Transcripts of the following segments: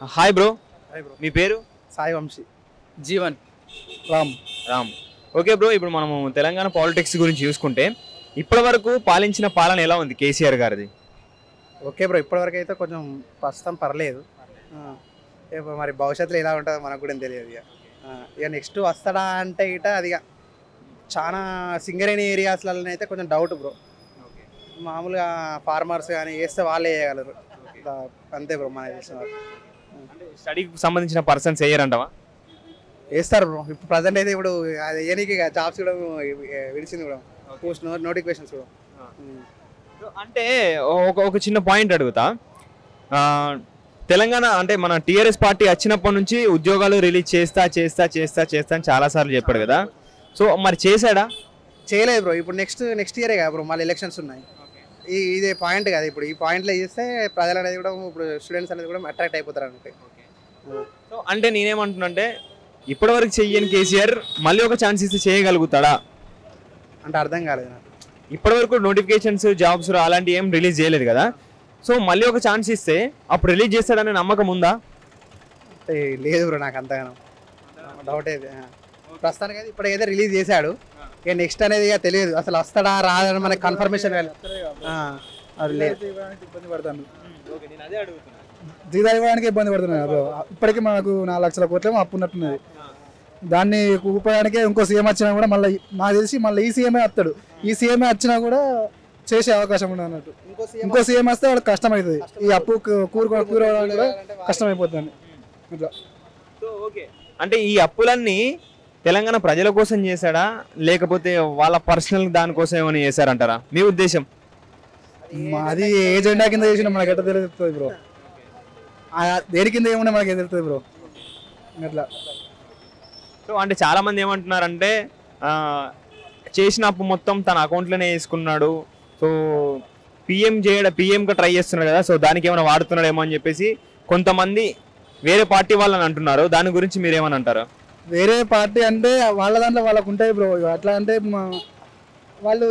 Hi bro. Hi bro. మీ పేరు? Sai Vamshi. Jeevan. Ram. Ram. Okay bro, ఇప్పుడు మనము తెలంగాణ పాలిటిక్స్ గురించి చూసుకుంటే ఇప్పటి వరకు పాలించిన పాలన ఎలా ఉంది కేసీఆర్ గారిది? ఓకే బ్రో, ఇప్పటివరకు అయితే కొంచెం ప్రస్తుతం పర్లేదు. మరి భవిష్యత్తులో ఎలా ఉంటుందో మనకు కూడా తెలియదు. ఇక నెక్స్ట్ వస్తాడా అంటే ఇట అది చాలా సింగరేణి ఏరియాస్లలో అయితే కొంచెం డౌట్ బ్రో. మామూలుగా ఫార్మర్స్ కానీ వేస్తే వాళ్ళే వేయగలరు. అంతే బ్రో మనకి తెలిసిన వరకు. స్టడీకి సంబంధించిన పర్సన్స్ వేయరంటవా? వేస్తారు బ్రో. ఇప్పుడు ప్రజెంట్ అయితే ఇప్పుడు అది ఏనికి జాబ్స్ కూడా విడిచింది కూడా, పోస్ట్ నోటిఫికేషన్స్ కూడా. అంటే ఒక చిన్న పాయింట్ అడుగుతా. తెలంగాణ అంటే మన టీఆర్ఎస్ పార్టీ వచ్చినప్పటి నుంచి ఉద్యోగాలు రిలీజ్ చేస్తా అని చాలాసార్లు చెప్పాడు కదా. సో మరి చేశాడా? చేయలేదు బ్రో. ఇప్పుడు నెక్స్ట్ ఇయరే కదా బ్రో, మళ్ళీ ఎలక్షన్స్ ఉన్నాయి. ఇదే పాయింట్ కదా. ఇప్పుడు ఈ పాయింట్లో చేస్తే ప్రజలు అనేది కూడా, ఇప్పుడు స్టూడెంట్స్ అనేది కూడా అట్రాక్ట్ అయిపోతారు అంటే. సో అంటే నేనేమంటున్నానంటే ఇప్పటివరకు చెయ్యని కేసీఆర్ మళ్ళీ ఒక ఛాన్స్ ఇస్తే చేయగలుగుతాడా అంటే అర్థం కాలేదు నాకు. ఇప్పటివరకు నోటిఫికేషన్స్ జాబ్స్ అలాంటివి ఏం రిలీజ్ చేయలేదు కదా. సో మళ్ళీ ఒక ఛాన్స్ ఇస్తే అప్పుడు రిలీజ్ చేస్తాడనే నమ్మకం ఉందా? లేదు బ్రో, నాకు అంతగానో డౌట్ అయితే. ప్రస్తుతానికి అయితే ఇప్పటికైతే రిలీజ్ చేశాడు. ఇక నెక్స్ట్ అనేది ఇక తెలియదు, అసలు వస్తాడా రాదని మనకి కన్ఫర్మేషన్ అది లేదు. ఇబ్బంది పడతాను, జీతాలు ఇవ్వడానికి ఇబ్బంది పడుతున్నాను బ్రో. ఇప్పటికీ మనకు 4 లక్షల కోట్లేమో అప్పు ఉన్నట్టున్నది. దాన్ని ఊపడానికే ఇంకో సీఎం వచ్చినా కూడా మళ్ళీ నాకు తెలిసి మళ్ళీ ఈ సీఎంఏ వస్తాడు. ఈ సీఎంఏ వచ్చినా కూడా చేసే అవకాశం ఉండదు అన్నట్టు. ఇంకో సీఎం వస్తే వాళ్ళకి కష్టం అవుతుంది. ఈ అప్పు కూరడానికి కూడా కష్టం అయిపోతుంది ఇట్లా. అంటే ఈ అప్పులన్నీ తెలంగాణ ప్రజల కోసం చేశాడా లేకపోతే వాళ్ళ పర్సనల్ దానికోసం ఏమైనా చేశారంటారా మీ ఉద్దేశం? అది ఏజెండా కింద చేసిన మనకి ఎట్లా తెలుస్తుంది బ్రో. దేని కింద ఏమన్నా మనకి తెలుస్తుంది బ్రో అట్లా. సో అంటే చాలా మంది ఏమంటున్నారంటే చేసిన అప్పు మొత్తం తన అకౌంట్లోనే వేసుకున్నాడు. సో పిఎంగా ట్రై చేస్తున్నాడు కదా, సో దానికి ఏమైనా వాడుతున్నాడేమో అని చెప్పేసి కొంతమంది వేరే పార్టీ వాళ్ళని అంటున్నారు. దాని గురించి మీరు ఏమని అంటారు? వేరే పార్టీ అంటే వాళ్ళ దాంట్లో వాళ్ళకు ఉంటాయి బ్రో. అట్లా అంటే వాళ్ళు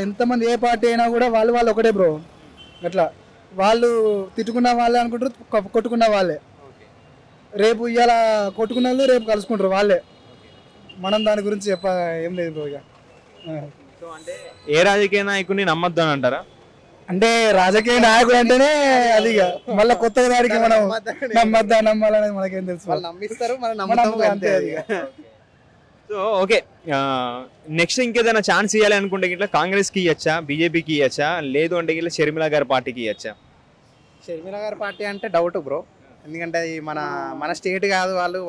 ఎంతమంది ఏ పార్టీ అయినా కూడా వాళ్ళు ఒకటే బ్రో. అట్లా వాళ్ళు తిట్టుకున్న వాళ్ళే అనుకుంటారు, కొట్టుకున్న వాళ్ళే. రేపు ఇవాళ కొట్టుకున్న వాళ్ళు రేపు కలుసుకుంటారు వాళ్ళే. మనం దాని గురించి ఏం లేదు బ్రో. ఇక అంటే ఏ రాజకీయ నాయకుడిని నమ్మొద్దు అని అంటారా? అంటే రాజకీయ నాయకుడు అంటేనే అది ఇక మళ్ళీ కొత్తగా దానికి మనం నమ్మాలనేది మనకేం తెలుసు. వాళ్ళు నమ్మిస్తారు, మనం నమ్ముతాము అంతే. సో ఓకే, నెక్స్ట్ ఇంకేదైనా ఛాన్స్ ఇవ్వాలి అనుకుంటే ఇట్లా కాంగ్రెస్కి ఇవ్వచ్చా, బీజేపీకి ఇవ్వచ్చా, లేదు అంటే ఇట్లా షర్మిల గారి పార్టీకి ఇవ్వచ్చా? షర్మిల గారి పార్టీ అంటే డౌట్ బ్రో. ఎందుకంటే అది మన స్టేట్ కాదు, వాళ్ళు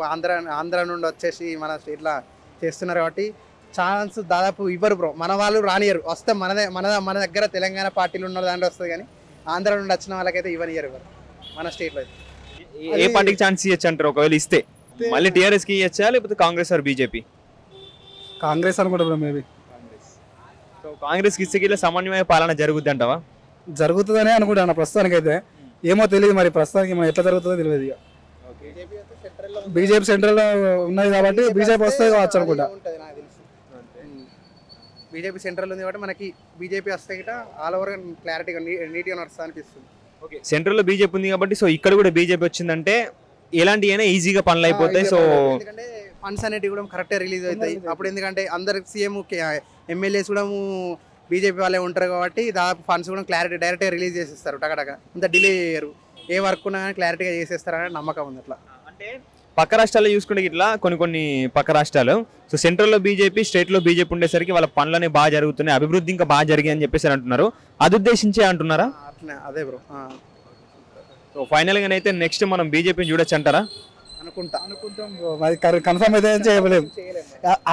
ఆంధ్ర నుండి వచ్చేసి మన స్టేట్లో చేస్తున్నారు కాబట్టి ఛాన్స్ దాదాపు ఇవ్వరు బ్రో. మన వాళ్ళు రానియరు. వస్తే మన దగ్గర తెలంగాణ పార్టీలు ఉన్న దాంట్లో వస్తుంది, కానీ ఆంధ్ర నుండి వచ్చిన వాళ్ళకైతే ఇవ్వనియరు మన స్టేట్లో. ఏ పార్టీకి ఛాన్స్ ఇవ్వచ్చు అంటారు ఒకవేళ ఇస్తే? మళ్ళీ టీఆర్ఎస్కి ఇవ్వచ్చా లేకపోతే కాంగ్రెస్ ఆర్ బీజేపీ? కాంగ్రెస్ అనుకుంటా బ్రో మేబీ. సో కాంగ్రెస్కి ఇస్తే ఇట్లా సమన్వయ పాలన జరుగుద్ది అంటావా? జరుగుతుందనే అనుకుంటాను ప్రస్తుతానికి అయితే. ఏమో తెలియదు మరి, ప్రస్తుతానికి మనం ఎట్లా జరుగుతుందో తెలియదు. ఇక బీజేపీ సెంట్రల్లో ఉన్నది కాబట్టి బీజేపీ వస్తుంది కావచ్చు అనుకుంటా. బీజేపీ సెంట్రల్ ఉంది కాబట్టి మనకి బీజేపీ వస్తే గిట ఆల్ ఓవర్గా క్లారిటీగా నీట్గా నడుస్తా అనిపిస్తుంది. ఓకే, సెంట్రల్లో బీజేపీ ఉంది కాబట్టి సో ఇక్కడ కూడా బీజేపీ వచ్చిందంటే ఎలాంటివైనా ఈజీగా పనులు అయిపోతాయి. సో ఎందుకంటే ఫండ్స్ అనేటివి కూడా కరెక్ట్గా రిలీజ్ అవుతాయి అప్పుడు. ఎందుకంటే అందరు సీఎం ఎమ్మెల్యేస్ కూడా బీజేపీ వాళ్ళే ఉంటారు కాబట్టి దాదాపు ఫండ్స్ కూడా డైరెక్ట్గా రిలీజ్ చేసేస్తారు. టకటక అంత డిలే చేయరు. ఏ వర్క్ ఉన్నా కానీ క్లారిటీగా చేసేస్తారనే నమ్మకం ఉంది. అట్లా అంటే పక్క రాష్ట్రాల్లో చూసుకుంటే ఇట్లా కొన్ని పక్క రాష్ట్రాలు సో సెంట్రల్లో బీజేపీ, స్టేట్లో బీజేపీ ఉండేసరికి వాళ్ళ పనులనే బాగా జరుగుతున్నాయి, అభివృద్ధి ఇంకా బాగా జరిగాయి అని చెప్పేసి అంటున్నారు. అది ఉద్దేశించే అంటున్నారా? అట్లనే అదే బ్రో. సో ఫైనల్గా అయితే నెక్స్ట్ మనం బీజేపీని చూడొచ్చు అంటారా? అనుకుంటాం బ్రో. మరి కన్ఫర్మ్ అయితే చేయలేము.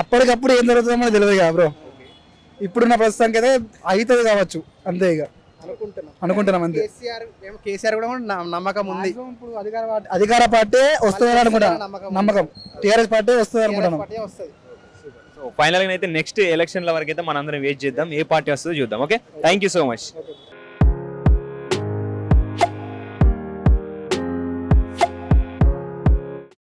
అప్పటికప్పుడు ఏం జరుగుతుందో మనకు తెలియదు కదా బ్రో. ఇప్పుడున్న ప్రస్తుతానికి అయితే అవుతుంది కావచ్చు అంతే. ఇక అనుకుంటున్నాం అంతే. కేసీఆర్ కూడా నమ్మకం ఉంది. ఇప్పుడు అధికార పార్టీ వస్తుంది అనుకుంటా నమ్మకం. టీఆర్ఎస్ పార్టీ వస్తుంది అనుకుంటున్నాం. సో ఫైనల్గా అయితే నెక్స్ట్ ఎలక్షన్ల వరకు అయితే మనందరం వెయిట్ చేద్దాం, ఏ పార్టీ వస్తుందో చూద్దాం. Okay, thank you so much.